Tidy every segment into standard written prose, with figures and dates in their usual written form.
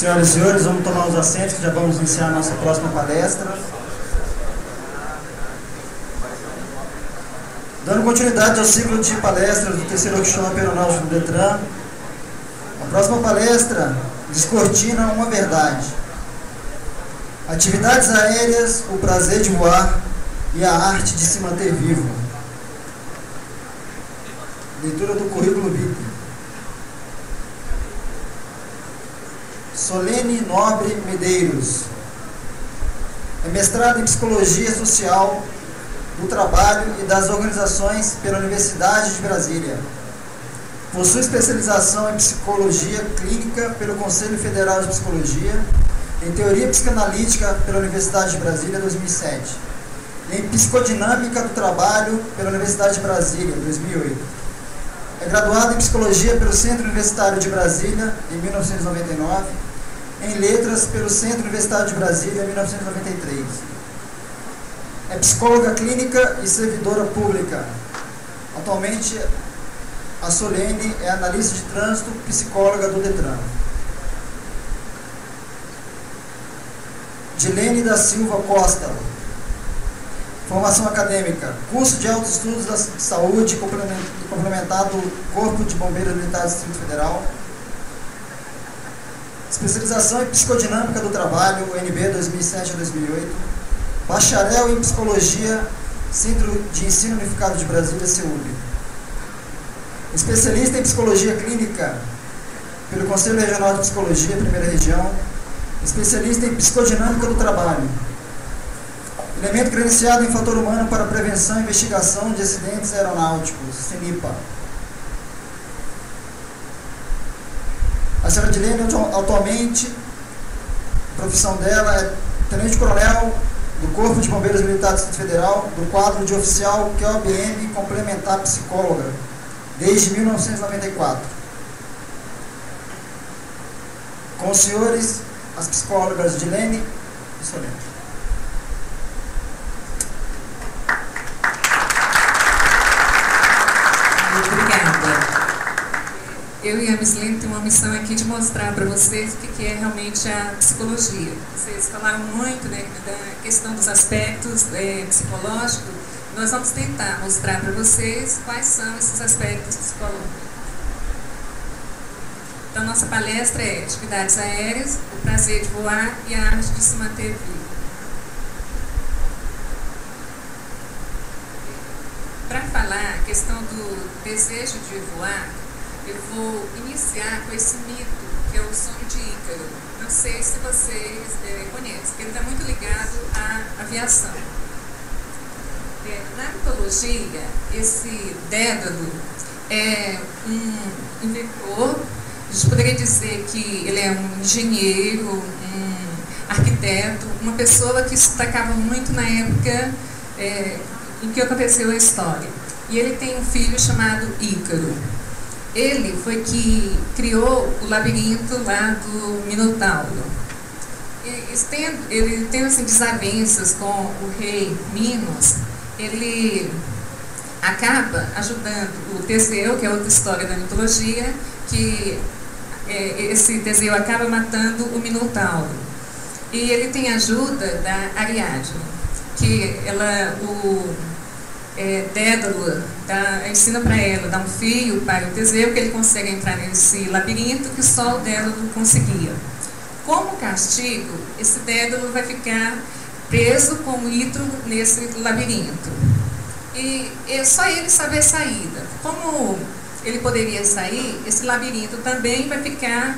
Senhoras e senhores, vamos tomar os assentos que já vamos iniciar a nossa próxima palestra. Dando continuidade ao ciclo de palestras do terceiro workshop aeronáutico do Detran, a próxima palestra descortina uma verdade. Atividades aéreas, o prazer de voar e a arte de se manter vivo. Leitura do currículo vitae. Solene Nobre Medeiros é mestrado em Psicologia Social do Trabalho e das Organizações pela Universidade de Brasília. Possui especialização em Psicologia Clínica pelo Conselho Federal de Psicologia, em Teoria Psicanalítica pela Universidade de Brasília, 2007, e em Psicodinâmica do Trabalho pela Universidade de Brasília, 2008. É graduado em Psicologia pelo Centro Universitário de Brasília, em 1999, em Letras pelo Centro Universitário de Brasília, em 1993. É psicóloga clínica e servidora pública. Atualmente, a Solene é analista de trânsito, psicóloga do Detran. Dilene da Silva Costa. Formação acadêmica, curso de altos estudos da saúde complementado Corpo de Bombeiros Militares do Distrito Federal. Especialização em Psicodinâmica do Trabalho, UNB 2007 a 2008. Bacharel em Psicologia, Centro de Ensino Unificado de Brasília, CEUB. Especialista em Psicologia Clínica pelo Conselho Regional de Psicologia, Primeira Região. Especialista em Psicodinâmica do Trabalho. Elemento credenciado em Fator Humano para Prevenção e Investigação de Acidentes Aeronáuticos, CENIPA. A senhora Dilene, atualmente, a profissão dela é Tenente-Coronel do Corpo de Bombeiros Militares do Distrito Federal, do quadro de oficial QOBM complementar psicóloga, desde 1994. Com os senhores, as psicólogas Dilene e Solene. Eu e a Mislene temos uma missão aqui de mostrar para vocês o que é realmente a psicologia. Vocês falaram muito, né, da questão dos aspectos psicológicos. Nós vamos tentar mostrar para vocês quais são esses aspectos psicológicos. Então, nossa palestra é Atividades Aéreas, o prazer de voar e a arte de se manter vivo. Para falar a questão do desejo de voar, eu vou iniciar com esse mito, que é o sonho de Ícaro. Não sei se vocês conhecem, porque ele está muito ligado à aviação. Na mitologia, esse Dédalo é um inventor, a gente poderia dizer que ele é um engenheiro, um arquiteto, uma pessoa que se destacava muito na época em que aconteceu a história. E ele tem um filho chamado Ícaro. Ele foi que criou o labirinto lá do Minotauro. Ele tem assim, desavenças com o rei Minos. Ele acaba ajudando o Teseu, que é outra história da mitologia, que esse Teseu acaba matando o Minotauro. E ele tem a ajuda da Ariadne, que ela, Dédalo ensina para ela, dá um fio para o Teseu, que ele consegue entrar nesse labirinto que só o Dédalo conseguia. Como castigo, esse Dédalo vai ficar preso como Ítro nesse labirinto. E só ele sabe a saída. Como ele poderia sair, esse labirinto também vai ficar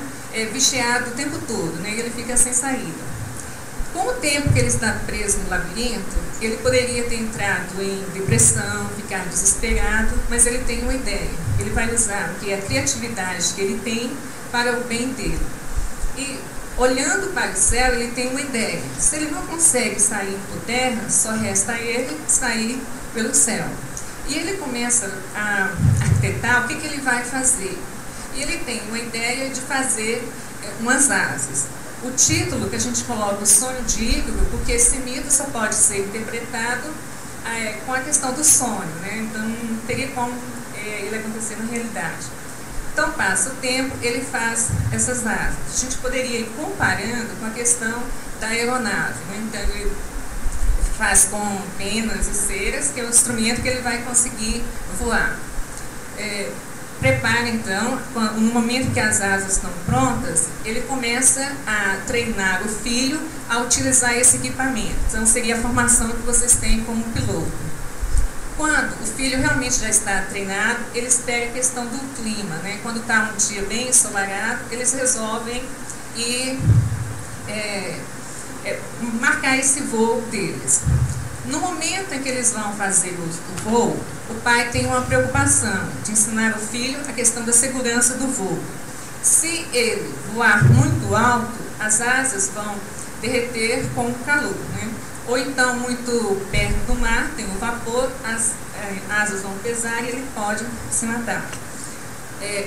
vigiado o tempo todo, né? Ele fica sem saída. Com o tempo que ele está preso no labirinto, ele poderia ter entrado em depressão, ficar desesperado, mas ele tem uma ideia. Ele vai usar o que é a criatividade que ele tem para o bem dele. E olhando para o céu, ele tem uma ideia. Se ele não consegue sair por terra, só resta a ele sair pelo céu. E ele começa a arquitetar o que ele vai fazer. E ele tem uma ideia de fazer umas asas. O título que a gente coloca, o sonho de Ícaro, porque esse mito só pode ser interpretado com a questão do sonho, né? Então não teria como ele acontecer na realidade. Então, passa o tempo, ele faz essas asas. A gente poderia ir comparando com a questão da aeronave, né? Então, ele faz com penas e ceras, que é o instrumento que ele vai conseguir voar. Prepara, então, no momento que as asas estão prontas, ele começa a treinar o filho a utilizar esse equipamento. Então, seria a formação que vocês têm como piloto. Quando o filho realmente já está treinado, eles pegam a questão do clima, né? Quando está um dia bem ensolarado, eles resolvem ir marcar esse voo deles. No momento em que eles vão fazer o voo, o pai tem uma preocupação de ensinar o filho a questão da segurança do voo. Se ele voar muito alto, as asas vão derreter com o calor, né? Ou então, muito perto do mar, tem o vapor, as asas vão pesar e ele pode se matar.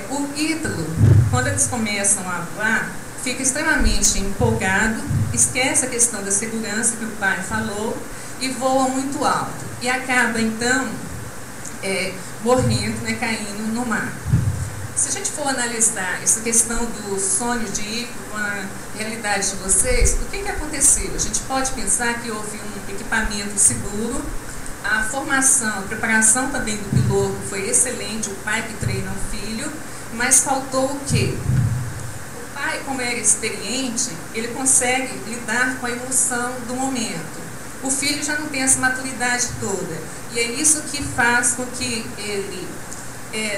O Ítalo, quando eles começam a voar, fica extremamente empolgado, esquece a questão da segurança que o pai falou e voa muito alto. E acaba, então, morrendo, né, caindo no mar. Se a gente for analisar essa questão do sonho de Ícaro com a realidade de vocês, o que aconteceu? A gente pode pensar que houve um equipamento seguro, a formação, a preparação também do piloto foi excelente, o pai que treina o filho, mas faltou o quê? O pai, como era experiente, ele consegue lidar com a emoção do momento. O filho já não tem essa maturidade toda, e é isso que faz com que ele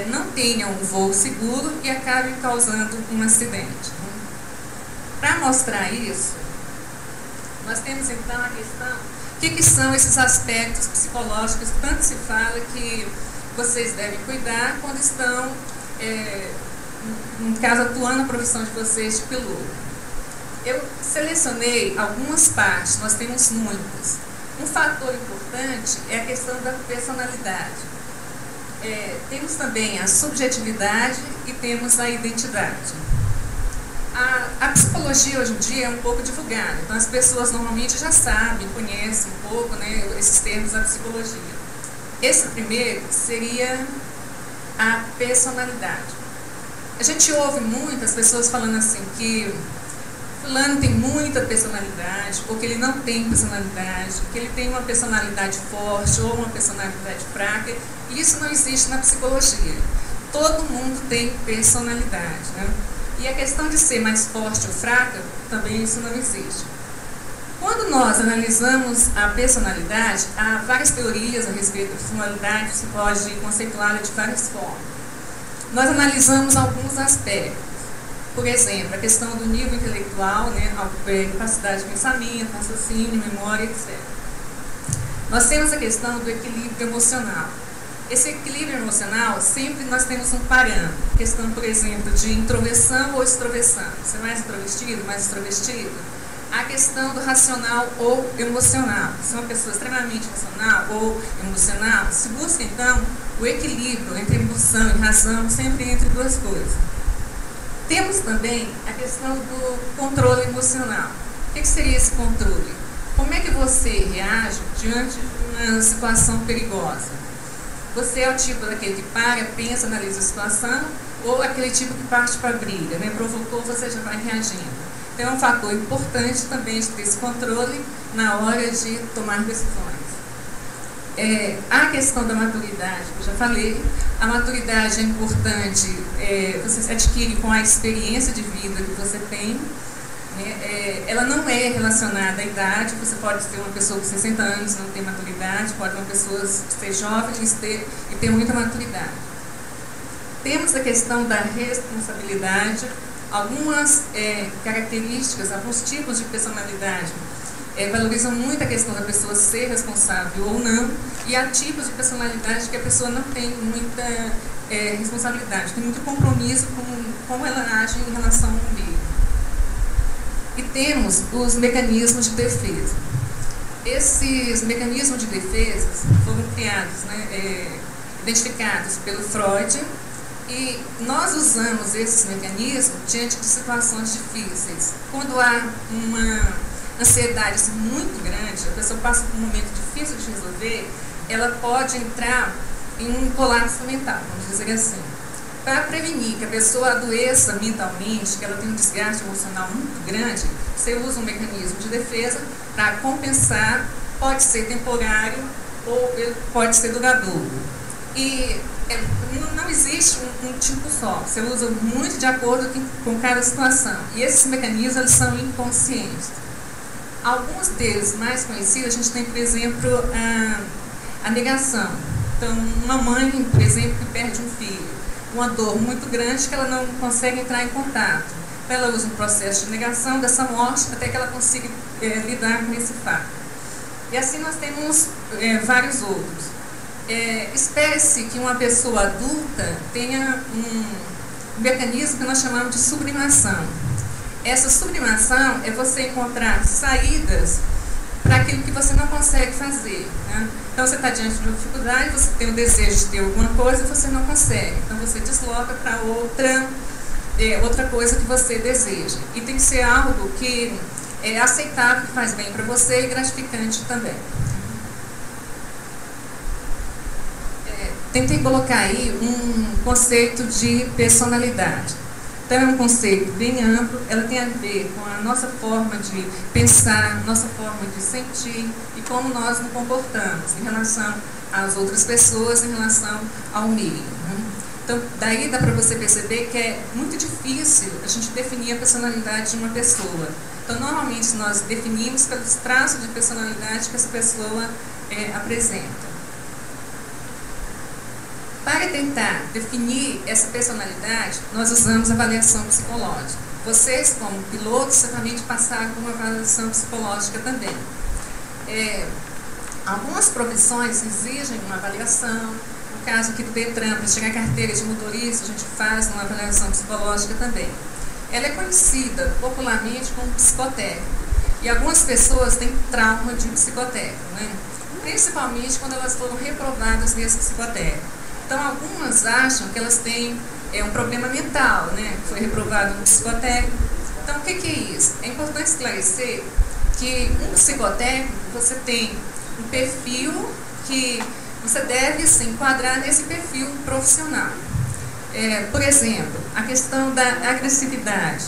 não tenha um voo seguro e acabe causando um acidente. Para mostrar isso, nós temos então a questão, o que são esses aspectos psicológicos que tanto se fala que vocês devem cuidar quando estão, no caso, atuando na profissão de vocês de piloto. Eu selecionei algumas partes, nós temos muitas. Um fator importante é a questão da personalidade. Temos também a subjetividade e temos a identidade. A psicologia hoje em dia é um pouco divulgada, então as pessoas normalmente já sabem, conhecem um pouco, né, esses termos da psicologia. Esse primeiro seria a personalidade. A gente ouve muitas pessoas falando assim que fulano tem muita personalidade, ou que ele não tem personalidade, que ele tem uma personalidade forte ou uma personalidade fraca. E isso não existe na psicologia. Todo mundo tem personalidade, né? E a questão de ser mais forte ou fraca, também isso não existe. Quando nós analisamos a personalidade, há várias teorias a respeito da personalidade, você pode conceituá-la de várias formas. Nós analisamos alguns aspectos. Por exemplo, a questão do nível intelectual, né, a capacidade de pensamento, raciocínio, memória, etc. Nós temos a questão do equilíbrio emocional. Esse equilíbrio emocional, sempre nós temos um parâmetro. Questão, por exemplo, de introversão ou extroversão. Você é mais introvertido, mais extrovertido? A questão do racional ou emocional. Se é uma pessoa extremamente racional ou emocional, se busca, então, o equilíbrio entre emoção e razão, sempre entre duas coisas. Temos também a questão do controle emocional. O que seria esse controle? Como é que você reage diante de uma situação perigosa? Você é o tipo daquele que para, pensa, analisa a situação, ou aquele tipo que parte para a briga, né? Provocou, você já vai reagindo. Então é um fator importante também de ter esse controle na hora de tomar decisões. A questão da maturidade, que eu já falei, a maturidade é importante, você adquire com a experiência de vida que você tem, né? Ela não é relacionada à idade, você pode ser uma pessoa com 60 anos e não ter maturidade, pode uma pessoa ser jovem e ter muita maturidade. Temos a questão da responsabilidade, algumas características, alguns tipos de personalidade valorizam muito a questão da pessoa ser responsável ou não, e há tipos de personalidade que a pessoa não tem muita responsabilidade, tem muito compromisso com como ela age em relação ao meio. E temos os mecanismos de defesa. Esses mecanismos de defesa foram criados, né, identificados pelo Freud, e nós usamos esses mecanismos diante de situações difíceis. Quando há uma ansiedade assim, muito grande, a pessoa passa por um momento difícil de resolver, ela pode entrar em um colapso mental, vamos dizer assim. Para prevenir que a pessoa adoeça mentalmente, que ela tenha um desgaste emocional muito grande, você usa um mecanismo de defesa para compensar, pode ser temporário ou pode ser duradouro. E não existe um tipo só, você usa muito de acordo com cada situação. E esses mecanismos eles são inconscientes. Alguns deles mais conhecidos, a gente tem, por exemplo, a negação. Então, uma mãe, por exemplo, que perde um filho, uma dor muito grande que ela não consegue entrar em contato. Então, ela usa um processo de negação dessa morte até que ela consiga lidar com esse fato. E assim nós temos vários outros. Espera-se que uma pessoa adulta tenha um mecanismo que nós chamamos de sublimação. Essa sublimação é você encontrar saídas para aquilo que você não consegue fazer, né? Então você está diante de uma dificuldade, você tem o desejo de ter alguma coisa e você não consegue. Então você desloca para outra coisa que você deseja. E tem que ser algo que é aceitável, que faz bem para você e gratificante também. Tentei colocar aí um conceito de personalidade. Então é um conceito bem amplo, ela tem a ver com a nossa forma de pensar, nossa forma de sentir e como nós nos comportamos em relação às outras pessoas, em relação ao meio, né? Então, daí dá para você perceber que é muito difícil a gente definir a personalidade de uma pessoa. Então, normalmente nós definimos pelos traços de personalidade que essa pessoa apresenta. Para tentar definir essa personalidade, nós usamos avaliação psicológica. Vocês, como pilotos, certamente passaram por uma avaliação psicológica também. Algumas profissões exigem uma avaliação. No caso aqui do Detran, para tirar a carteira de motorista, a gente faz uma avaliação psicológica também. Ela é conhecida popularmente como psicotécnico. E algumas pessoas têm trauma de psicotécnico, né? Principalmente quando elas foram reprovadas nesse psicotécnico. Então, algumas acham que elas têm um problema mental, né? Foi reprovado no psicotécnico. Então, o que é isso? É importante esclarecer que um psicotécnico, você tem um perfil que você deve se enquadrar nesse perfil profissional. Por exemplo, a questão da agressividade.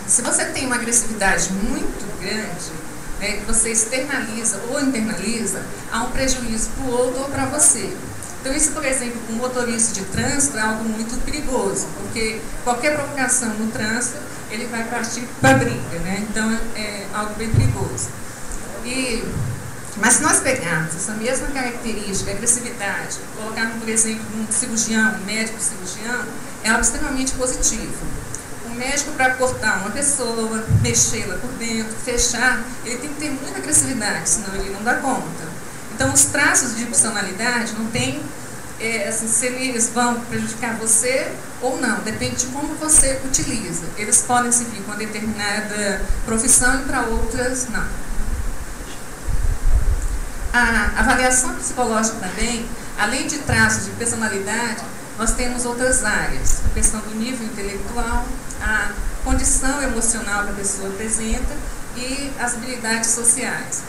Se você tem uma agressividade muito grande, que você externaliza ou internaliza, há um prejuízo para o outro ou para você. Então, isso, por exemplo, com um motorista de trânsito é algo muito perigoso, porque qualquer provocação no trânsito, ele vai partir para a briga, né? Então, é algo bem perigoso. Mas se nós pegarmos essa mesma característica, agressividade, colocarmos, por exemplo, um cirurgião, um médico cirurgião, é algo extremamente positivo. O médico, para cortar uma pessoa, mexê-la por dentro, fechar, ele tem que ter muita agressividade, senão ele não dá conta. Então, os traços de personalidade não tem, se eles vão prejudicar você ou não, depende de como você utiliza. Eles podem servir com uma determinada profissão e para outras não. A avaliação psicológica também, além de traços de personalidade, nós temos outras áreas. A questão do nível intelectual, a condição emocional que a pessoa apresenta e as habilidades sociais.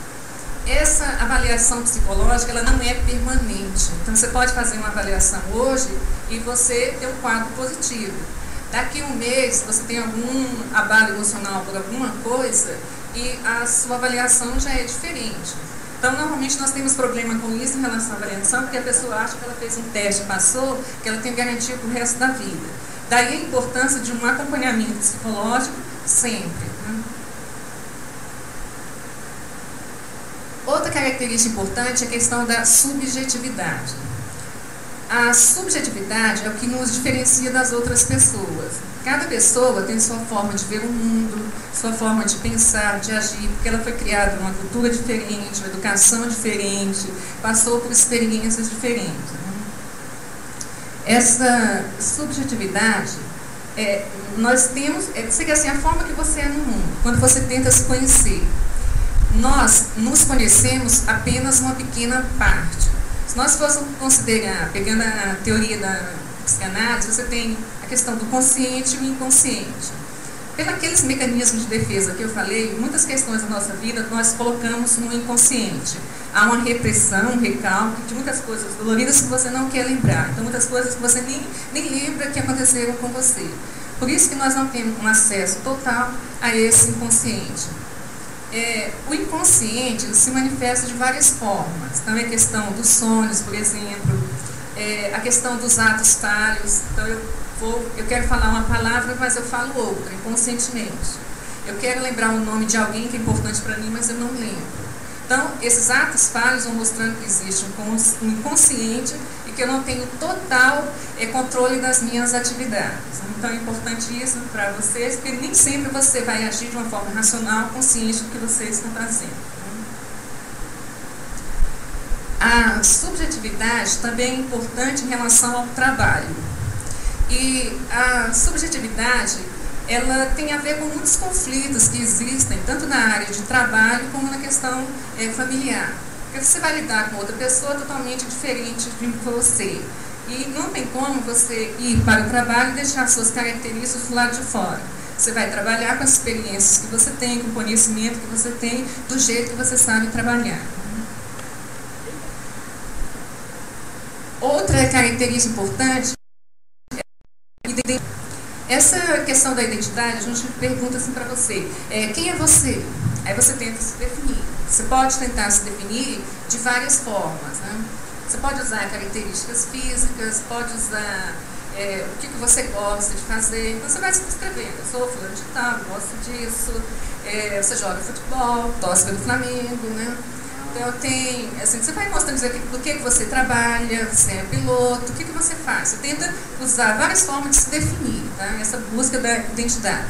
Essa avaliação psicológica, ela não é permanente. Então, você pode fazer uma avaliação hoje e você ter um quadro positivo. Daqui a um mês, você tem algum abalo emocional por alguma coisa e a sua avaliação já é diferente. Então, normalmente, nós temos problema com isso em relação à avaliação, porque a pessoa acha que ela fez um teste e passou, que ela tem garantia para o resto da vida. Daí a importância de um acompanhamento psicológico sempre, né? Outra característica importante é a questão da subjetividade. A subjetividade é o que nos diferencia das outras pessoas. Cada pessoa tem sua forma de ver o mundo, sua forma de pensar, de agir, porque ela foi criada numa cultura diferente, uma educação diferente, passou por experiências diferentes, né? Essa subjetividade, nós temos, seria assim, a forma que você é no mundo, quando você tenta se conhecer. Nós nos conhecemos apenas uma pequena parte. Se nós fôssemos considerar, pegando a teoria da psicanálise, você tem a questão do consciente e o inconsciente. Pelos mecanismos de defesa que eu falei, muitas questões da nossa vida nós colocamos no inconsciente. Há uma repressão, um recalque de muitas coisas doloridas que você não quer lembrar. Então, muitas coisas que você nem lembra que aconteceram com você. Por isso que nós não temos um acesso total a esse inconsciente. O inconsciente se manifesta de várias formas. Então, é a questão dos sonhos, por exemplo, a questão dos atos falhos. Então, eu quero falar uma palavra, mas eu falo outra, inconscientemente. Eu quero lembrar o nome de alguém que é importante para mim, mas eu não lembro. Então, esses atos falhos vão mostrando que existe um inconsciente e que eu não tenho total controle das minhas atividades. Então, é importante isso para vocês, porque nem sempre você vai agir de uma forma racional, consciente do que vocês estão fazendo. A subjetividade também é importante em relação ao trabalho. E a subjetividade, ela tem a ver com muitos conflitos que existem, tanto na área de trabalho como na questão familiar. Porque você vai lidar com outra pessoa totalmente diferente de você. E não tem como você ir para o trabalho e deixar suas características do lado de fora. Você vai trabalhar com as experiências que você tem, com o conhecimento que você tem, do jeito que você sabe trabalhar. Outra característica importante é essa questão da identidade. A gente pergunta assim para você, quem é você? Aí você tenta se definir. Você pode tentar se definir de várias formas, né? Você pode usar características físicas, pode usar o que você gosta de fazer. Então você vai se descrevendo. Eu sou fulano de tal, gosto disso. Você joga futebol, torce pelo Flamengo, né? Então tem, assim, você vai mostrando do que você trabalha, você é piloto, o que você faz. Você tenta usar várias formas de se definir, tá? Essa busca da identidade.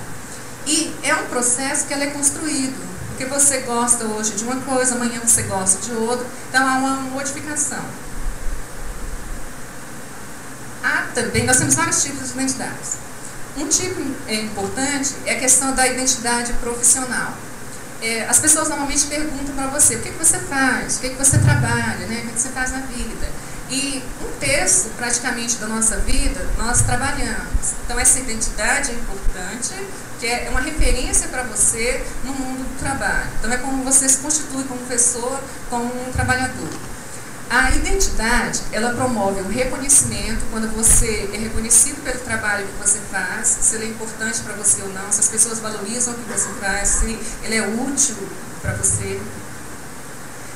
E é um processo que ela é construído, porque você gosta hoje de uma coisa, amanhã você gosta de outra, então há uma modificação. Também, nós temos vários tipos de identidades. Um tipo importante é a questão da identidade profissional. As pessoas normalmente perguntam para você, o que você faz, o que você trabalha, né? O que você faz na vida. E um terço, praticamente, da nossa vida, nós trabalhamos. Então, essa identidade é importante, que é uma referência para você no mundo do trabalho. Então, é como você se constitui como pessoa, como um trabalhador. A identidade, ela promove o reconhecimento, quando você é reconhecido pelo trabalho que você faz, se ele é importante para você ou não, se as pessoas valorizam o que você faz, se ele é útil para você.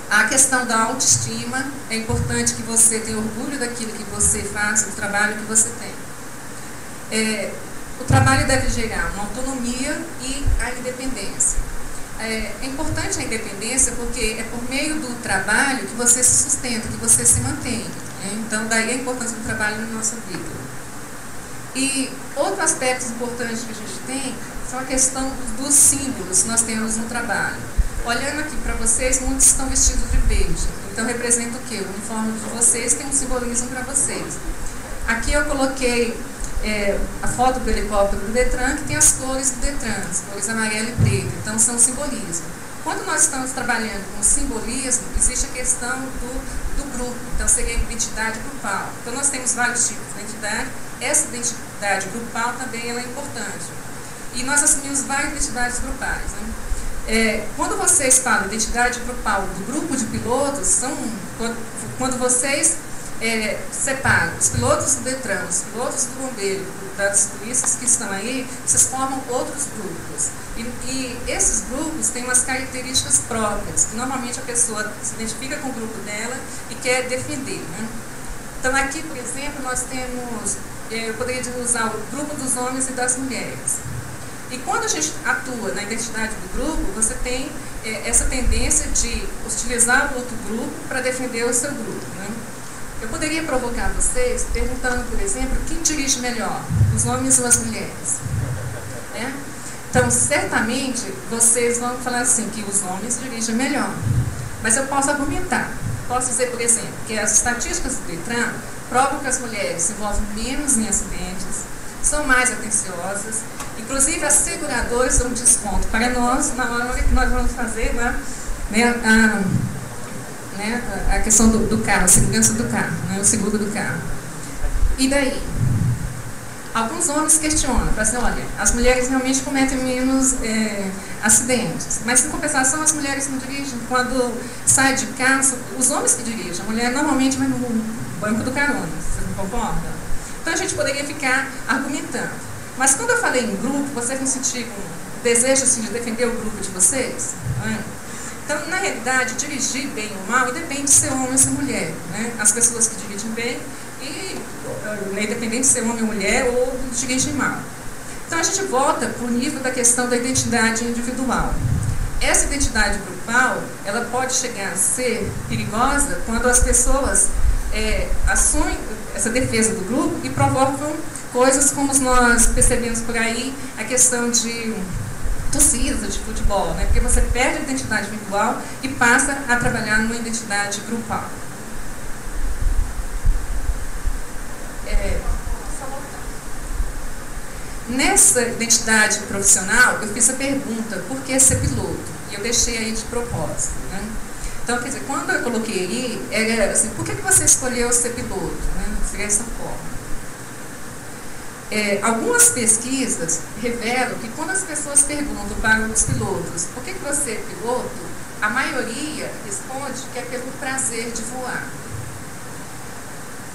A questão da autoestima, é importante que você tenha orgulho daquilo que você faz, do trabalho que você tem. O trabalho deve gerar uma autonomia e a independência. É importante a independência porque é por meio do trabalho que você se sustenta, que você se mantém. Né? Então, daí a importância do trabalho na nossa vida. E outro aspecto importante que a gente tem são a questão dos símbolos que nós temos no trabalho. Olhando aqui para vocês, muitos estão vestidos de verde. Então, representa o quê? O uniforme de vocês tem um simbolismo para vocês. Aqui eu coloquei a foto do helicóptero do Detran, que tem as cores do Detran, as cores amarelo e preto, então são simbolismo. Quando nós estamos trabalhando com simbolismo, existe a questão do grupo, então seria a identidade grupal. Então nós temos vários tipos de identidade, essa identidade grupal também ela é importante. E nós assumimos várias identidades grupais. Né? Quando vocês falam identidade grupal do grupo de pilotos, quando vocês separam os pilotos do Detran, os pilotos do bombeiro, das polícias que estão aí, vocês formam outros grupos. E esses grupos têm umas características próprias, que normalmente a pessoa se identifica com o grupo dela e quer defender. Né? Então aqui, por exemplo, nós temos, eu poderia usar o grupo dos homens e das mulheres. E quando a gente atua na identidade do grupo, você tem essa tendência de utilizar o outro grupo para defender o seu grupo. Né? Eu poderia provocar vocês perguntando, por exemplo, quem dirige melhor, os homens ou as mulheres? Então, certamente, vocês vão falar assim, que os homens dirigem melhor. Mas eu posso argumentar. Posso dizer, por exemplo, que as estatísticas do Detran provam que as mulheres se envolvem menos em acidentes, são mais atenciosas, inclusive as seguradoras dão um desconto para nós na hora que nós vamos fazer a questão do carro, a segurança do carro, né, o seguro do carro. E daí? Alguns homens questionam, falam assim, olha, as mulheres realmente cometem menos acidentes, mas em compensação as mulheres não dirigem. Quando sai de casa, os homens que dirigem, a mulher normalmente vai no banco do carona, vocês não concordam? Então a gente poderia ficar argumentando. Mas quando eu falei em grupo, vocês não sentiram desejo assim, de defender o grupo de vocês? Né? Então, na realidade, dirigir bem ou mal independe de ser homem ou ser mulher. Né? As pessoas que dirigem bem, independente de ser homem ou mulher, ou dirigem mal. Então, a gente volta para o nível da questão da identidade individual. Essa identidade grupal, ela pode chegar a ser perigosa quando as pessoas assumem essa defesa do grupo e provocam coisas como nós percebemos por aí, a questão de torcida, de futebol, né? Porque você perde a identidade individual e passa a trabalhar numa identidade grupal. Nessa identidade profissional, eu fiz a pergunta, por que ser piloto? E eu deixei aí de propósito, né? Então, quer dizer, quando eu coloquei aí, era assim, por que você escolheu ser piloto? Né? Seria essa forma. Algumas pesquisas revelam que quando as pessoas perguntam para os pilotos por que você é piloto, a maioria responde que é pelo prazer de voar.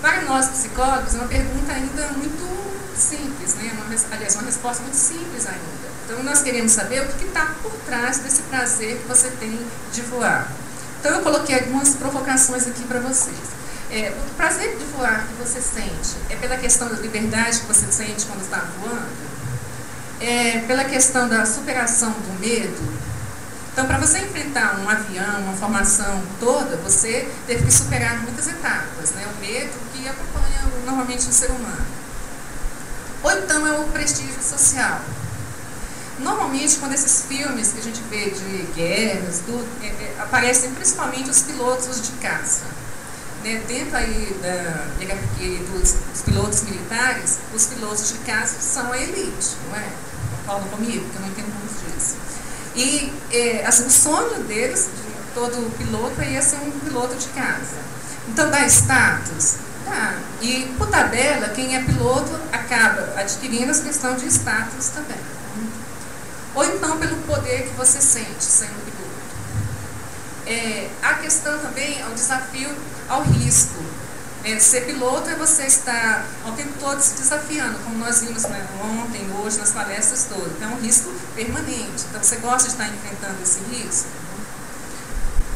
Para nós psicólogos, é uma pergunta ainda muito simples, né? Aliás, uma resposta muito simples ainda. Então, nós queremos saber o que está por trás desse prazer que você tem de voar. Então, eu coloquei algumas provocações aqui para vocês. O prazer de voar que você sente é pela questão da liberdade que você sente quando está voando? É pela questão da superação do medo? Então, para você enfrentar um avião, uma formação toda, você teve que superar muitas etapas, né? O medo que acompanha normalmente o ser humano. Ou então é o prestígio social. Normalmente, quando esses filmes que a gente vê de guerras, tudo, aparecem principalmente os pilotos de caça. Né? Dentro aí da hierarquia dos pilotos militares, os pilotos de caça são a elite, não é? Concordam comigo, porque eu não entendo muito disso. E assim, o sonho deles, de todo piloto, ia ser um piloto de caça. Então, dá status? Dá. E, por tabela, quem é piloto acaba adquirindo essa questão de status também. Ou então pelo poder que você sente sendo piloto. A questão também é o desafio ao risco. Ser piloto é você estar ao tempo todo se desafiando, como nós vimos, né, ontem, hoje, nas palestras todas. Então, é um risco permanente. Então, você gosta de estar enfrentando esse risco?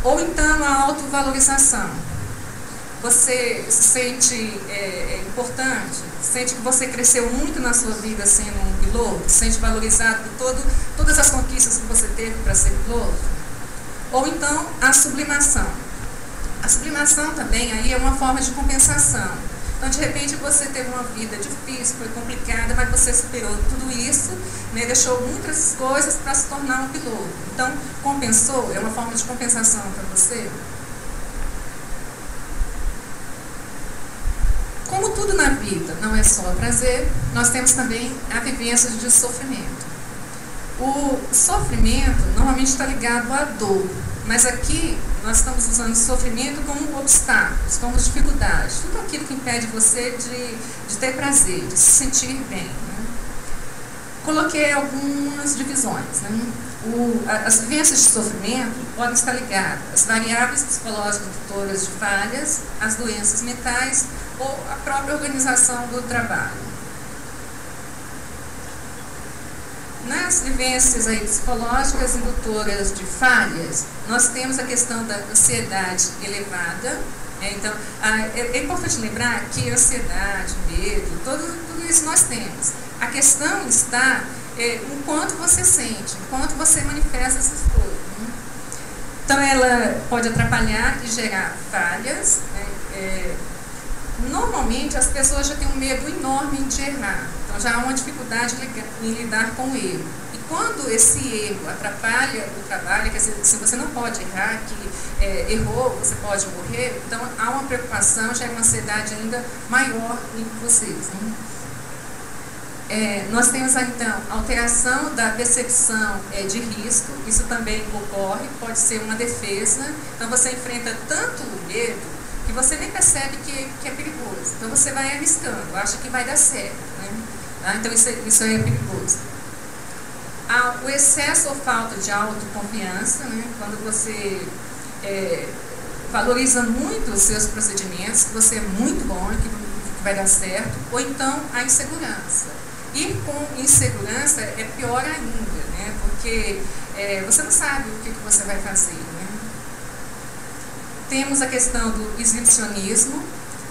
Ou então a autovalorização. Você se sente importante, sente que você cresceu muito na sua vida sendo um piloto, se sente valorizado por todas as conquistas que você teve para ser piloto. Ou então a sublimação. A sublimação também aí é uma forma de compensação. Então, de repente, você teve uma vida difícil, foi complicada, mas você superou tudo isso, né, deixou muitas coisas para se tornar um piloto. Então, compensou? É uma forma de compensação para você? Como tudo na vida não é só prazer, nós temos também a vivência de sofrimento. O sofrimento normalmente está ligado à dor, mas aqui nós estamos usando sofrimento como obstáculos, como dificuldades, tudo aquilo que impede você de ter prazer, de se sentir bem. Né? Coloquei algumas divisões. Né? As vivências de sofrimento podem estar ligadas às variáveis psicológicas indutoras de falhas, às doenças mentais ou à própria organização do trabalho. Nas vivências aí psicológicas indutoras de falhas, nós temos a questão da ansiedade elevada. Então, é importante lembrar que ansiedade, medo, tudo isso nós temos. A questão está em quanto você sente, em quanto você manifesta essas coisas. Né? Então, ela pode atrapalhar e gerar falhas. Né? Normalmente, as pessoas já têm um medo enorme de errar. Então, já há uma dificuldade em lidar com o erro. E quando esse erro atrapalha o trabalho, quer dizer, se você não pode errar, que errou, você pode morrer, então há uma preocupação, já é uma ansiedade ainda maior em vocês. Né? Nós temos, então, alteração da percepção de risco, isso também ocorre, pode ser uma defesa. Então, você enfrenta tanto o medo, que você nem percebe que é perigoso. Então, você vai arriscando, acha que vai dar certo. Né? Tá? Então, isso é perigoso. O excesso ou falta de autoconfiança, né? Quando você valoriza muito os seus procedimentos, que você é muito bom, que vai dar certo, ou então a insegurança. Ir com insegurança é pior ainda, né? Porque você não sabe o que você vai fazer, né? Temos a questão do exibicionismo.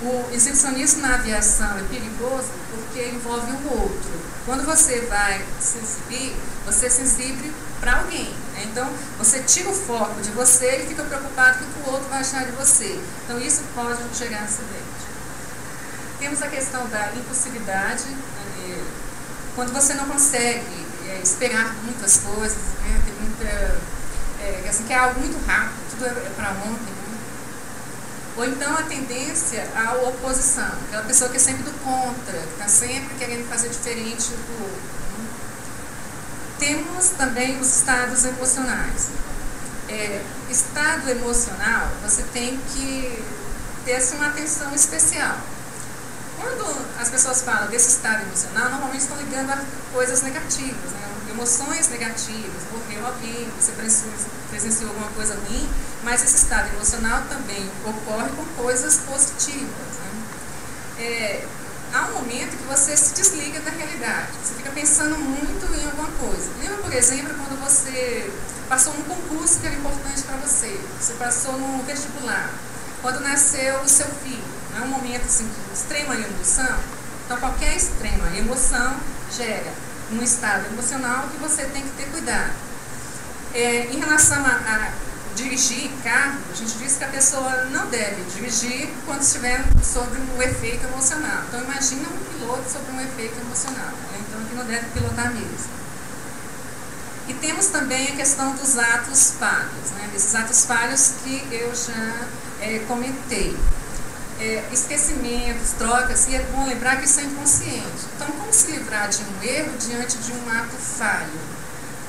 O exibicionismo na aviação é perigoso porque envolve o outro. Quando você vai se exibir, você se exibe para alguém, né? Então, você tira o foco de você e fica preocupado com o que o outro vai achar de você. Então, isso pode chegar a acidente. Temos a questão da impulsividade. Quando você não consegue esperar muitas coisas, né? Tem muita, assim, que é algo muito rápido, tudo é para ontem, né? Ou então a tendência à oposição, aquela pessoa que é sempre do contra, que está sempre querendo fazer diferente do outro, né? Temos também os estados emocionais. Estado emocional, você tem que ter assim, uma atenção especial. Quando as pessoas falam desse estado emocional, normalmente estão ligando a coisas negativas, né? Emoções negativas, morreu alguém, você presenciou alguma coisa ruim, mas esse estado emocional também ocorre com coisas positivas, né? Há um momento que você se desliga da realidade, você fica pensando muito em alguma coisa. Lembra, por exemplo, quando você passou num concurso que era importante para você passou no vestibular, quando nasceu o seu filho, é um momento assim, de extrema emoção. Então, qualquer extrema emoção gera um estado emocional que você tem que ter cuidado. Em relação a dirigir carro, a gente diz que a pessoa não deve dirigir quando estiver sob um efeito emocional. Então, imagina um piloto sob um efeito emocional, né? Então, que não deve pilotar mesmo. E temos também a questão dos atos falhos, né? Esses atos falhos que eu já comentei. Esquecimentos, trocas, e é bom lembrar que isso é inconsciente. Então, como se livrar de um erro diante de um ato falho?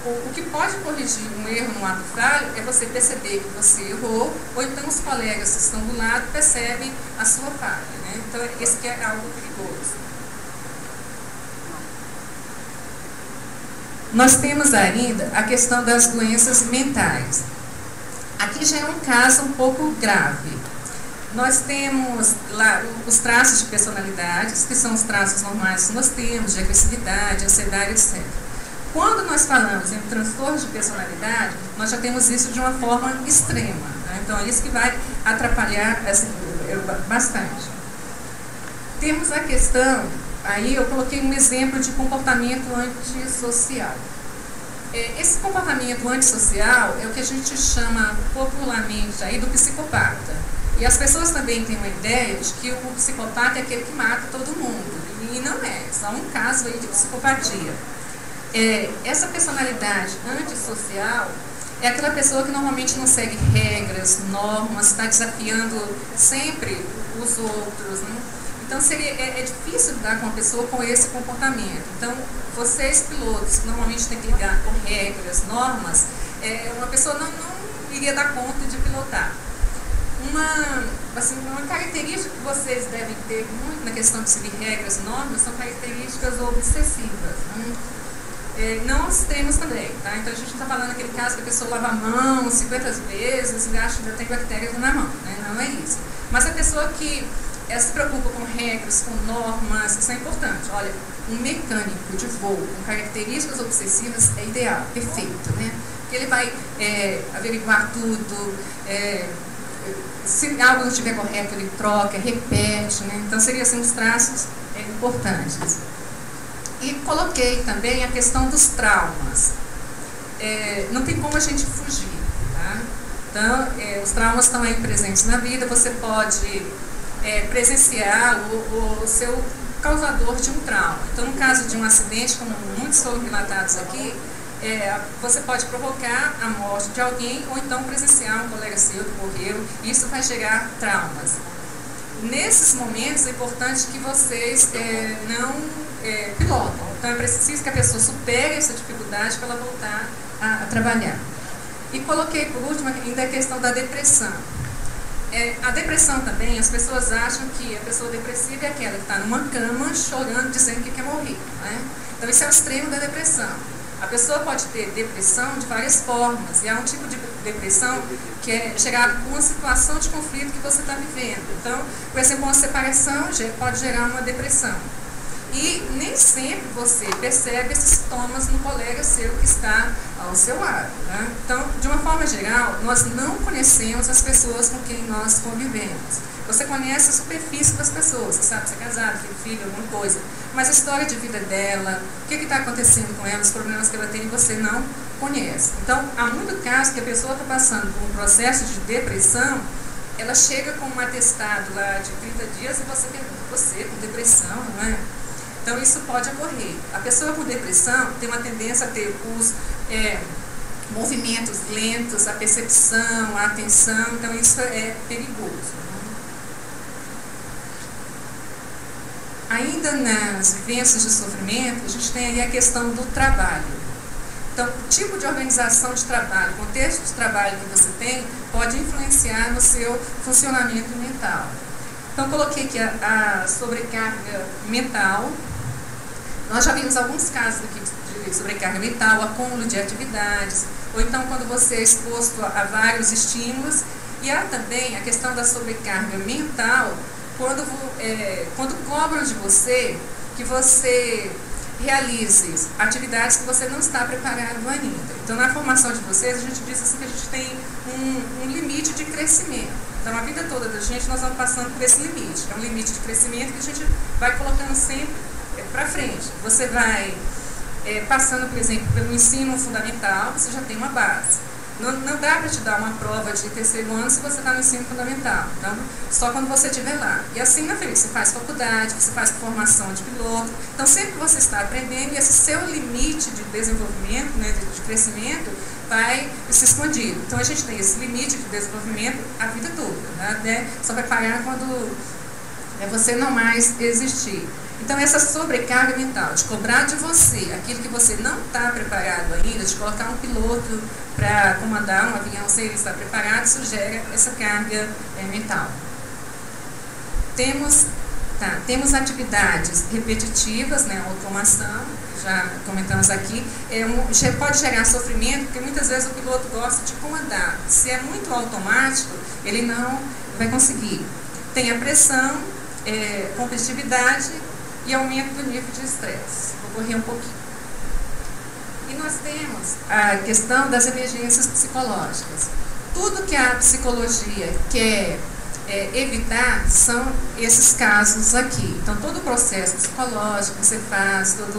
O que pode corrigir um erro num ato falho é você perceber que você errou, ou então os colegas que estão do lado percebem a sua falha, né? Então, esse que é algo perigoso. Nós temos ainda a questão das doenças mentais. Aqui já é um caso um pouco grave. Nós temos lá os traços de personalidades, que são os traços normais que nós temos, de agressividade, ansiedade, etc. Quando nós falamos em transtorno de personalidade, nós já temos isso de uma forma extrema, né? Então, é isso que vai atrapalhar assim, bastante. Temos a questão, aí eu coloquei um exemplo de comportamento antissocial. Esse comportamento antissocial é o que a gente chama popularmente aí do psicopata. E as pessoas também têm uma ideia de que o psicopata é aquele que mata todo mundo. E não é, só um caso aí de psicopatia. Essa personalidade antissocial é aquela pessoa que normalmente não segue regras, normas, está desafiando sempre os outros, né? Então é difícil lidar com uma pessoa com esse comportamento. Então, vocês pilotos que normalmente têm que lidar com regras, normas, uma pessoa não iria dar conta de pilotar. Uma característica que vocês devem ter muito na questão de seguir regras e normas são características obsessivas, né? Nós temos também, tá? Então a gente está falando daquele caso que a pessoa lava a mão 50 vezes e acha que ainda tem bactérias na mão, né? Não é isso. Mas a pessoa que se preocupa com regras, com normas, isso é importante. Olha, um mecânico de voo com características obsessivas é ideal, perfeito, né? Porque ele vai averiguar tudo, se algo não estiver correto, ele troca, repete, né? Então, seriam assim, os traços importantes. E coloquei também a questão dos traumas. Não tem como a gente fugir, tá? Então, os traumas estão aí presentes na vida, você pode presenciar o seu causador de um trauma. Então, no caso de um acidente, como muitos foram relatados aqui, você pode provocar a morte de alguém ou então presenciar um colega seu que morreu, e isso vai gerar traumas. Nesses momentos é importante que vocês não pilotam. Então é preciso que a pessoa supere essa dificuldade para ela voltar a trabalhar. E coloquei por último ainda a questão da depressão. A depressão também, as pessoas acham que a pessoa depressiva é aquela que está numa cama chorando, dizendo que quer morrer, né? Então esse é o extremo da depressão. A pessoa pode ter depressão de várias formas, e há um tipo de depressão que é gerado por uma situação de conflito que você está vivendo. Então, por exemplo, uma separação pode gerar uma depressão. E nem sempre você percebe esses sintomas no colega seu que está ao seu lado, né? Então, de uma forma geral, nós não conhecemos as pessoas com quem nós convivemos. Você conhece a superfície das pessoas, você sabe se é casado, tem filho, alguma coisa. Mas a história de vida dela, o que está acontecendo com ela, os problemas que ela tem, você não conhece. Então, há muito caso que a pessoa está passando por um processo de depressão, ela chega com um atestado lá de 30 dias e você pergunta, você com depressão, não é? Então, isso pode ocorrer. A pessoa com depressão tem uma tendência a ter os movimentos lentos, a percepção, a atenção, então isso é perigoso. Ainda nas vivências de sofrimento, a gente tem aí a questão do trabalho. Então, o tipo de organização de trabalho, o contexto de trabalho que você tem, pode influenciar no seu funcionamento mental. Então, coloquei aqui a sobrecarga mental. Nós já vimos alguns casos aqui de sobrecarga mental, acúmulo de atividades, ou então quando você é exposto a vários estímulos. E há também a questão da sobrecarga mental, quando cobram de você que você realize atividades que você não está preparado ainda. Então, na formação de vocês, a gente diz assim que a gente tem um limite de crescimento. Então, a vida toda da gente, nós vamos passando por esse limite. É um limite de crescimento que a gente vai colocando sempre para frente. Você vai passando, por exemplo, pelo ensino fundamental, você já tem uma base. Não dá para te dar uma prova de terceiro ano se você está no ensino fundamental. Então, só quando você estiver lá. E assim na frente, você faz faculdade, você faz formação de piloto. Então, sempre você está aprendendo e esse seu limite de desenvolvimento, né, de crescimento, vai se expandindo. Então, a gente tem esse limite de desenvolvimento a vida toda, né? Só vai parar quando você não mais existir. Então, essa sobrecarga mental, de cobrar de você aquilo que você não está preparado ainda, de colocar um piloto para comandar um avião sem ele estar preparado, isso gera essa carga mental. Temos atividades repetitivas, né, automação, já comentamos aqui, pode gerar sofrimento, porque muitas vezes o piloto gosta de comandar. Se é muito automático, ele não vai conseguir. Tem a pressão, competitividade e aumento do nível de estresse. Vou correr um pouquinho. E nós temos a questão das emergências psicológicas. Tudo que a psicologia quer evitar são esses casos aqui. Então, todo o processo psicológico que você faz, todo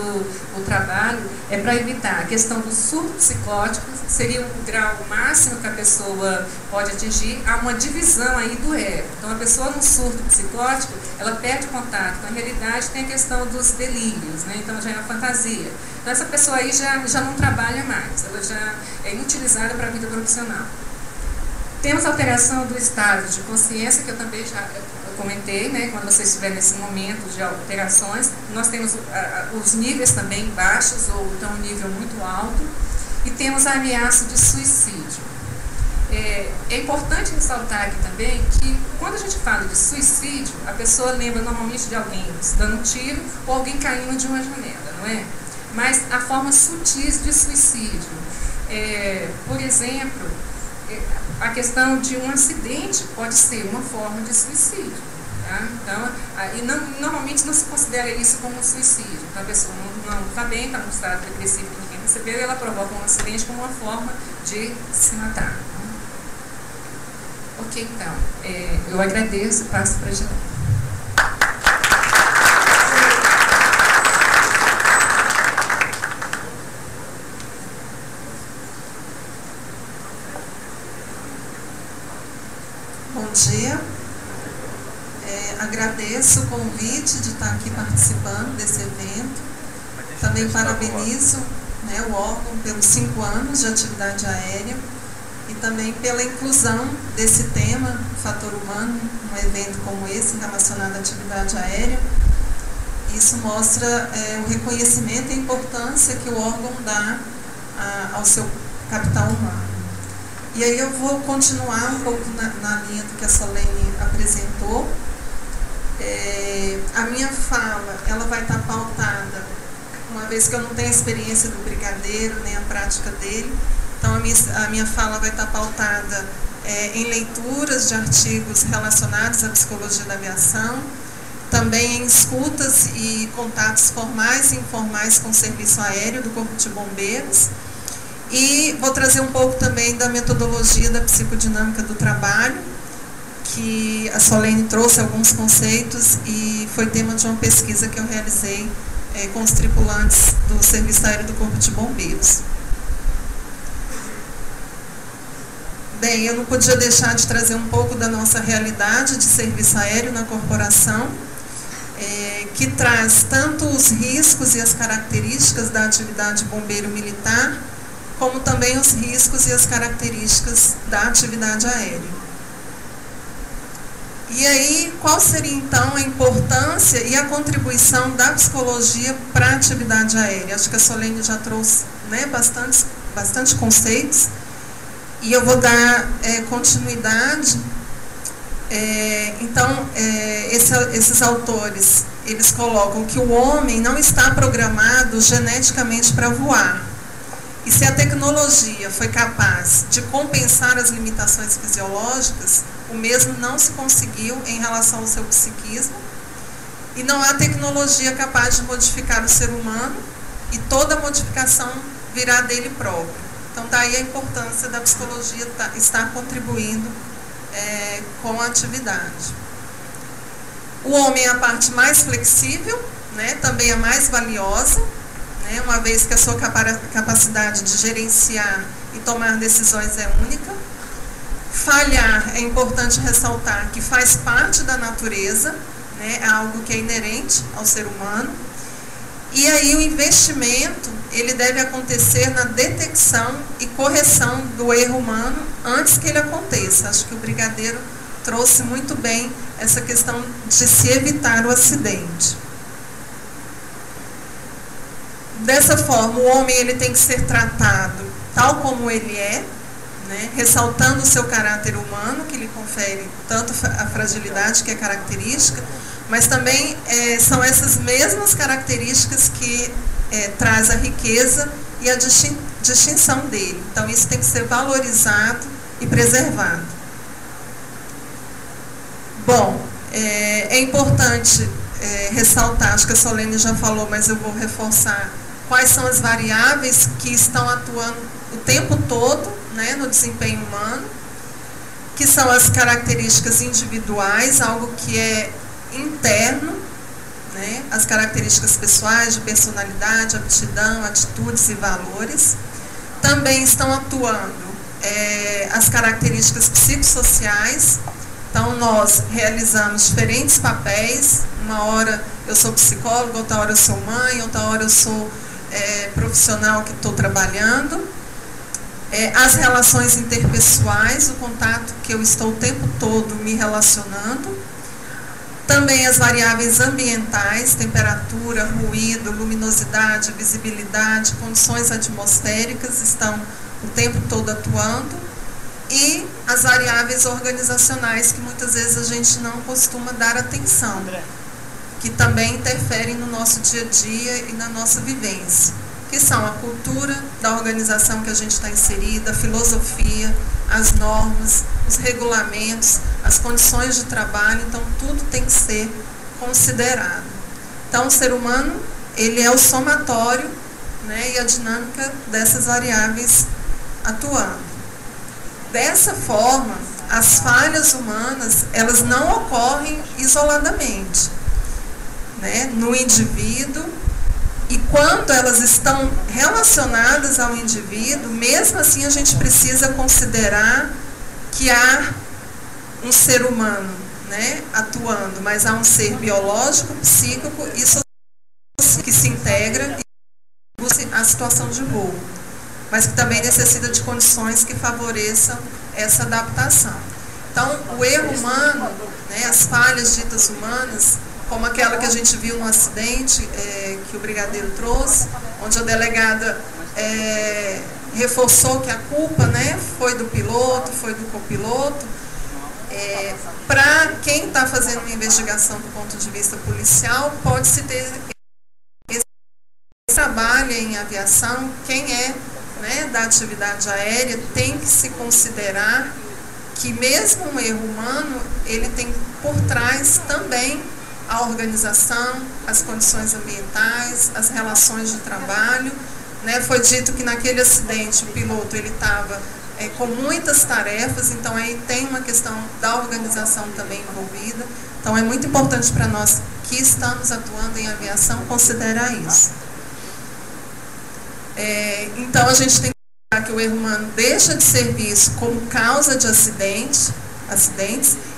o trabalho é para evitar a questão do surto psicótico, seria o grau máximo que a pessoa pode atingir. Há uma divisão aí do ego. Então, a pessoa no surto psicótico, ela perde contato com a realidade, tem a questão dos delírios, né? Então já é uma fantasia. Então, essa pessoa aí já não trabalha mais, ela já é inutilizada para a vida profissional. Temos alteração do estado de consciência, que eu também já comentei, né? Quando você estiver nesse momento de alterações, nós temos os níveis também baixos ou então um nível muito alto, e temos a ameaça de suicídio. É importante ressaltar aqui também que quando a gente fala de suicídio, a pessoa lembra normalmente de alguém se dando um tiro ou alguém caindo de uma janela, não é? Mas há formas sutis de suicídio. Por exemplo, a questão de um acidente pode ser uma forma de suicídio. Tá? Então, normalmente não se considera isso como um suicídio. Então, a pessoa não está bem, está num estado depressivo que ninguém percebeu, e ela provoca um acidente como uma forma de se matar. Ok, então, eu agradeço e passo para a Gilene. Bom dia, agradeço o convite de estar aqui participando desse evento. Também parabenizo, né, o órgão pelos 5 anos de atividade aérea e também pela inclusão desse tema, fator humano, num evento como esse relacionado à atividade aérea. Isso mostra o reconhecimento e a importância que o órgão dá ao seu capital humano. E aí eu vou continuar um pouco na linha do que a Solene apresentou. A minha fala, ela vai estar pautada, uma vez que eu não tenho a experiência do brigadeiro, nem a prática dele, então a minha fala vai estar pautada em leituras de artigos relacionados à psicologia da aviação, também em escutas e contatos formais e informais com o serviço aéreo do Corpo de Bombeiros, e vou trazer um pouco também da metodologia da psicodinâmica do trabalho, que a Solene trouxe alguns conceitos e foi tema de uma pesquisa que eu realizei com os tripulantes do Serviço Aéreo do Corpo de Bombeiros. Bem, eu não podia deixar de trazer um pouco da nossa realidade de serviço aéreo na corporação, que traz tanto os riscos e as características da atividade bombeiro militar, como também os riscos e as características da atividade aérea. E aí, qual seria então a importância e a contribuição da psicologia para a atividade aérea? Acho que a Solene já trouxe, né, bastante conceitos, e eu vou dar continuidade. Então, esses autores, eles colocam que o homem não está programado geneticamente para voar. E se a tecnologia foi capaz de compensar as limitações fisiológicas, o mesmo não se conseguiu em relação ao seu psiquismo, e não há tecnologia capaz de modificar o ser humano, e toda modificação virá dele próprio. Então, daí a importância da psicologia estar contribuindo com a atividade. O homem é a parte mais flexível, né, também a mais valiosa, né, uma vez que a sua capacidade de gerenciar e tomar decisões é única. Falhar, é importante ressaltar que faz parte da natureza, né, é algo que é inerente ao ser humano. E aí o investimento, ele deve acontecer na detecção e correção do erro humano antes que ele aconteça. Acho que o brigadeiro trouxe muito bem essa questão de se evitar o acidente. Dessa forma, o homem ele tem que ser tratado tal como ele é, né, ressaltando o seu caráter humano, que lhe confere tanto a fragilidade, que é característica, mas também são essas mesmas características que traz a riqueza e a distinção dele. Então, isso tem que ser valorizado e preservado. Bom, é importante ressaltar, acho que a Solene já falou, mas eu vou reforçar, quais são as variáveis que estão atuando o tempo todo, né, no desempenho humano, que são as características individuais, algo que é interno, né, as características pessoais de personalidade, aptidão, atitudes e valores. Também estão atuando as características psicossociais. Então, nós realizamos diferentes papéis. Uma hora eu sou psicóloga, outra hora eu sou mãe, outra hora eu sou profissional que estou trabalhando. As relações interpessoais, o contato que eu estou o tempo todo me relacionando. Também as variáveis ambientais, temperatura, ruído, luminosidade, visibilidade, condições atmosféricas estão o tempo todo atuando. E as variáveis organizacionais, que muitas vezes a gente não costuma dar atenção, que também interferem no nosso dia a dia e na nossa vivência, que são a cultura da organização que a gente está inserida, a filosofia, as normas, os regulamentos, as condições de trabalho. Então, tudo tem que ser considerado. Então, o ser humano, ele é o somatório, né, e a dinâmica dessas variáveis atuando. Dessa forma, as falhas humanas, elas não ocorrem isoladamente, né, no indivíduo, e quando elas estão relacionadas ao indivíduo, mesmo assim a gente precisa considerar que há um ser humano, né, atuando, mas há um ser biológico, psíquico e social que se integra e busca a situação de voo, mas que também necessita de condições que favoreçam essa adaptação. Então, o erro humano, né, as falhas ditas humanas, como aquela que a gente viu no acidente que o brigadeiro trouxe, onde a delegada reforçou que a culpa, né, foi do piloto, foi do copiloto. Para quem está fazendo uma investigação do ponto de vista policial, pode-se ter esse trabalho em aviação, quem é, né, da atividade aérea tem que se considerar que mesmo um erro humano, ele tem por trás também a organização, as condições ambientais, as relações de trabalho, né? Foi dito que naquele acidente o piloto ele estava com muitas tarefas, então aí tem uma questão da organização também envolvida. Então é muito importante para nós que estamos atuando em aviação considerar isso. Então a gente tem que lembrar que o erro humano deixa de ser visto como causa de acidentes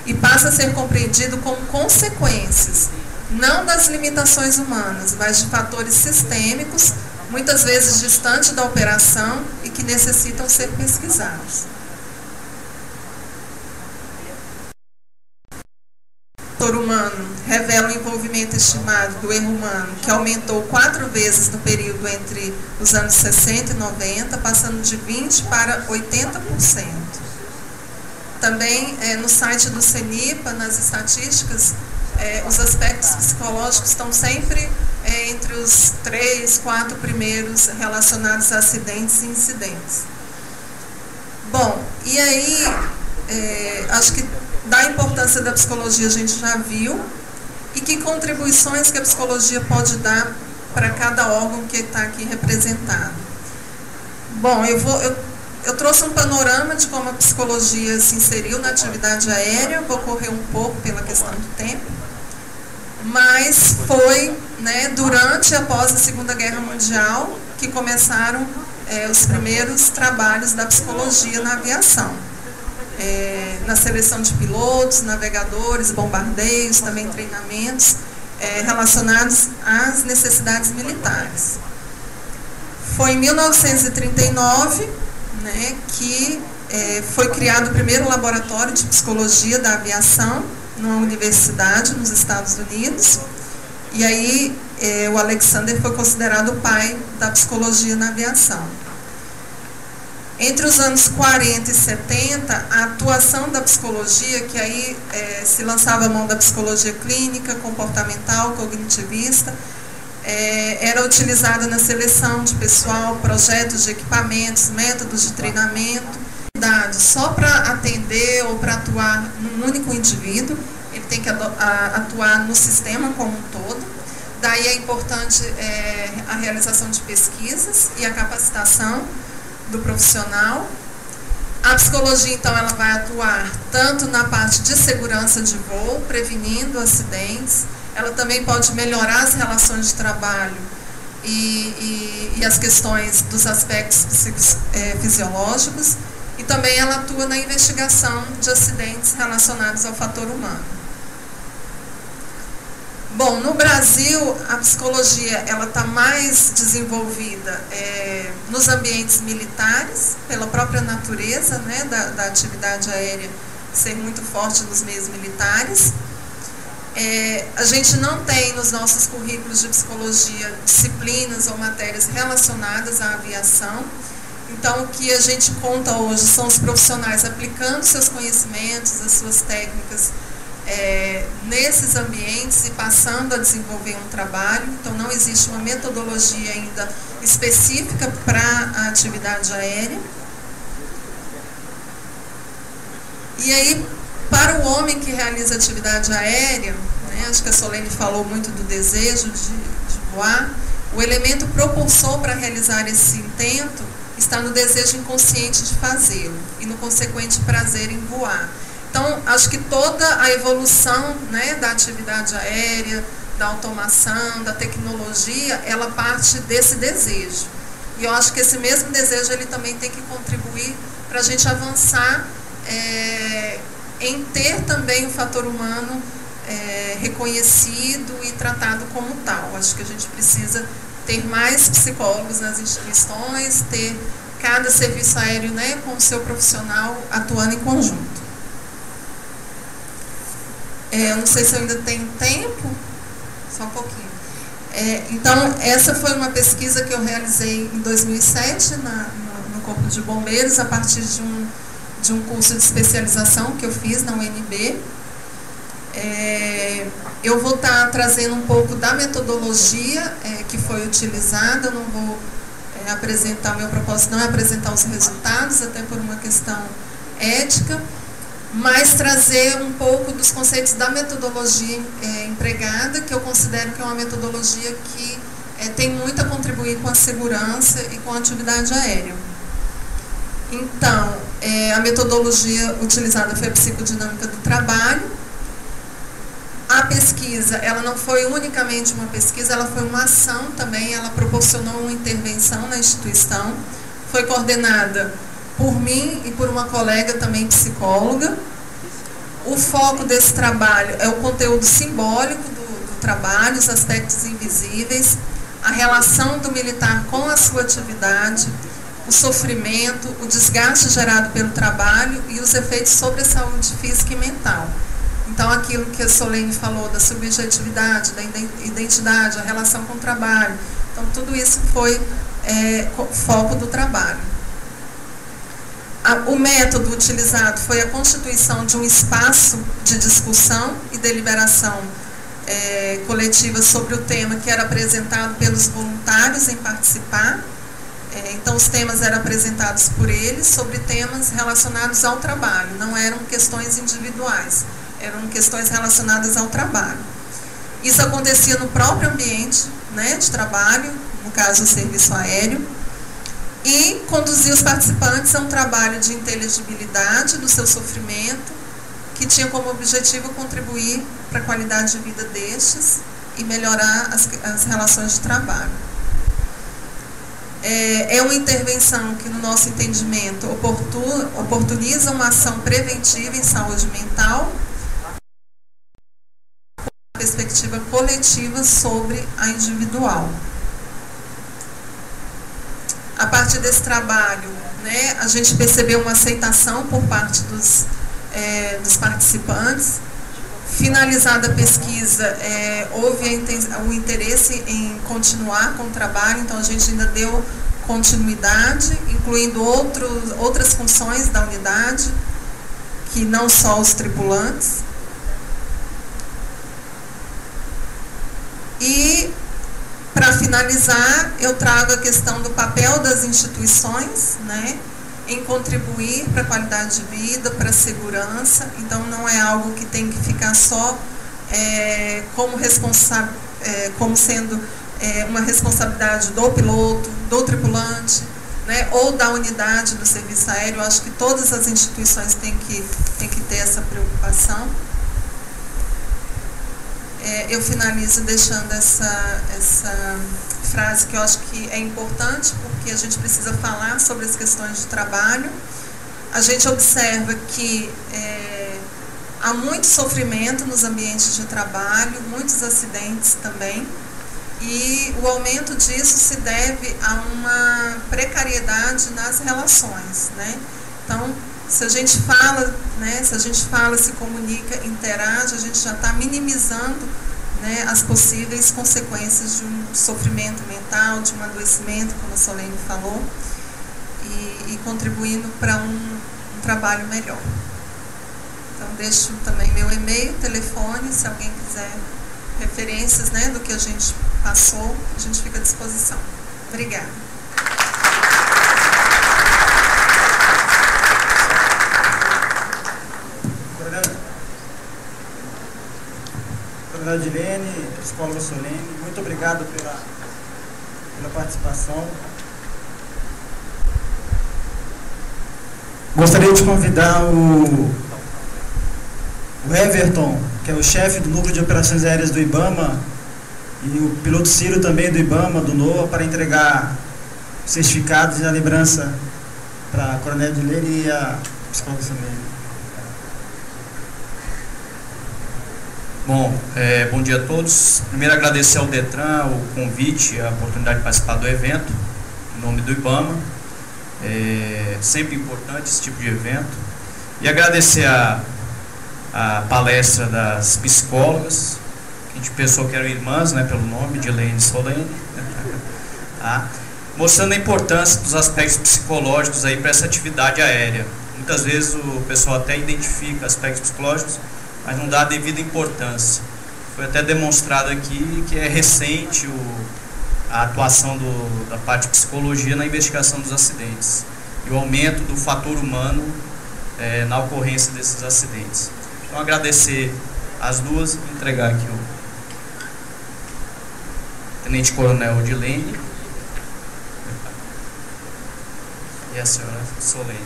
e passa a ser compreendido como consequências, não das limitações humanas, mas de fatores sistêmicos, muitas vezes distantes da operação e que necessitam ser pesquisados. O fator humano revela um envolvimento estimado do erro humano que aumentou 4 vezes no período entre os anos 60 e 90, passando de 20% para 80%. Também no site do CENIPA, nas estatísticas, os aspectos psicológicos estão sempre entre os 3, 4 primeiros relacionados a acidentes e incidentes. Bom, e aí, acho que da importância da psicologia a gente já viu, e que contribuições que a psicologia pode dar para cada órgão que está aqui representado. Bom, eu trouxe um panorama de como a psicologia se inseriu na atividade aérea, vou correr um pouco pela questão do tempo, mas foi, né, durante e após a Segunda Guerra Mundial que começaram os primeiros trabalhos da psicologia na aviação. Na seleção de pilotos, navegadores, bombardeios, também treinamentos relacionados às necessidades militares. Foi em 1939, né, que foi criado o primeiro laboratório de psicologia da aviação numa universidade nos Estados Unidos, e aí o Alexander foi considerado o pai da psicologia na aviação. Entre os anos 40 e 70, a atuação da psicologia, que aí se lançava a mão da psicologia clínica, comportamental, cognitivista, era utilizada na seleção de pessoal, projetos de equipamentos, métodos de treinamento, só para atender ou para atuar num único indivíduo, ele tem que atuar no sistema como um todo. Daí é importante a realização de pesquisas e a capacitação do profissional. A psicologia, então, ela vai atuar tanto na parte de segurança de voo, prevenindo acidentes, ela também pode melhorar as relações de trabalho e as questões dos aspectos fisiológicos, e também ela atua na investigação de acidentes relacionados ao fator humano. Bom, no Brasil, a psicologia está mais desenvolvida nos ambientes militares, pela própria natureza, né, da atividade aérea ser muito forte nos meios militares. A gente não tem nos nossos currículos de psicologia disciplinas ou matérias relacionadas à aviação. Então, o que a gente conta hoje são os profissionais aplicando seus conhecimentos, as suas técnicas nesses ambientes e passando a desenvolver um trabalho. Então, não existe uma metodologia ainda específica para a atividade aérea. E aí, para o homem que realiza atividade aérea, né, acho que a Solene falou muito do desejo de voar, o elemento propulsor para realizar esse intento está no desejo inconsciente de fazê-lo e no consequente prazer em voar. Então, acho que toda a evolução, né, da atividade aérea, da automação, da tecnologia, ela parte desse desejo. E eu acho que esse mesmo desejo ele também tem que contribuir para a gente avançar em ter também o fator humano reconhecido e tratado como tal. Acho que a gente precisa ter mais psicólogos nas instituições, ter cada serviço aéreo, né, com o seu profissional atuando em conjunto. Eu não sei se eu ainda tenho tempo, só um pouquinho. Então, essa foi uma pesquisa que eu realizei em 2007 no Corpo de Bombeiros a partir de um curso de especialização que eu fiz na UNB. Eu vou estar trazendo um pouco da metodologia que foi utilizada. Eu não vou apresentar, meu propósito não é apresentar os resultados, até por uma questão ética, mas trazer um pouco dos conceitos da metodologia empregada, que eu considero que é uma metodologia que tem muito a contribuir com a segurança e com a atividade aérea. Então, a metodologia utilizada foi a psicodinâmica do trabalho. A pesquisa, ela não foi unicamente uma pesquisa, ela foi uma ação também, ela proporcionou uma intervenção na instituição, foi coordenada por mim e por uma colega também psicóloga. O foco desse trabalho é o conteúdo simbólico do trabalho, os aspectos invisíveis, a relação do militar com a sua atividade, o sofrimento, o desgaste gerado pelo trabalho e os efeitos sobre a saúde física e mental. Então, aquilo que a Solene falou da subjetividade, da identidade, a relação com o trabalho. Então, tudo isso foi foco do trabalho. O método utilizado foi a constituição de um espaço de discussão e deliberação coletiva sobre o tema que era apresentado pelos voluntários em participar. Então, os temas eram apresentados por eles sobre temas relacionados ao trabalho, não eram questões individuais, eram questões relacionadas ao trabalho. Isso acontecia no próprio ambiente, né, de trabalho, no caso o serviço aéreo, e conduzia os participantes a um trabalho de inteligibilidade do seu sofrimento, que tinha como objetivo contribuir para a qualidade de vida destes e melhorar as relações de trabalho. É uma intervenção que, no nosso entendimento, oportuniza uma ação preventiva em saúde mental, uma perspectiva coletiva sobre a individual. A partir desse trabalho, né, a gente percebeu uma aceitação por parte dos participantes. Finalizada a pesquisa, houve o interesse em continuar com o trabalho, então a gente ainda deu continuidade, incluindo outras funções da unidade, que não só os tripulantes. E, para finalizar, eu trago a questão do papel das instituições, né, em contribuir para a qualidade de vida, para a segurança. Então, não é algo que tem que ficar só como sendo uma responsabilidade do piloto, do tripulante, né, ou da unidade do serviço aéreo. Eu acho que todas as instituições têm que ter essa preocupação. Eu finalizo deixando essa frase que eu acho que é importante, porque a gente precisa falar sobre as questões de trabalho. A gente observa que há muito sofrimento nos ambientes de trabalho, muitos acidentes também, e o aumento disso se deve a uma precariedade nas relações, né? Então, se a gente fala, né, se comunica, interage, a gente já está minimizando, né, as possíveis consequências de um sofrimento mental, de um adoecimento, como a Solene falou, e contribuindo para um trabalho melhor. Então, deixo também meu e-mail, telefone, se alguém quiser referências, né, do que a gente passou, a gente fica à disposição. Obrigada. Coronel Edilene, psicóloga Solene, muito obrigado pela participação. Gostaria de convidar o Everton, que é o chefe do Núcleo de Operações Aéreas do IBAMA, e o piloto Ciro também do IBAMA, do NOAA, para entregar certificados e a lembrança para a Coronel Edilene e a psicóloga Solene. Bom, bom dia a todos. Primeiro, agradecer ao Detran o convite, a oportunidade de participar do evento, em nome do IBAMA. É sempre importante esse tipo de evento. E agradecer a palestra das psicólogas, que a gente pensou que eram irmãs, né, pelo nome, de Edilene e Solene. Tá? mostrando a importância dos aspectos psicológicos aí para essa atividade aérea. Muitas vezes o pessoal até identifica aspectos psicológicos, mas não dá a devida importância. Foi até demonstrado aqui que é recente a atuação da parte de psicologia na investigação dos acidentes e o aumento do fator humano na ocorrência desses acidentes. Então, agradecer as duas e entregar aqui o Tenente Coronel Odilene e a senhora Solene.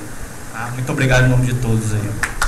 Muito obrigado em nome de todos aí.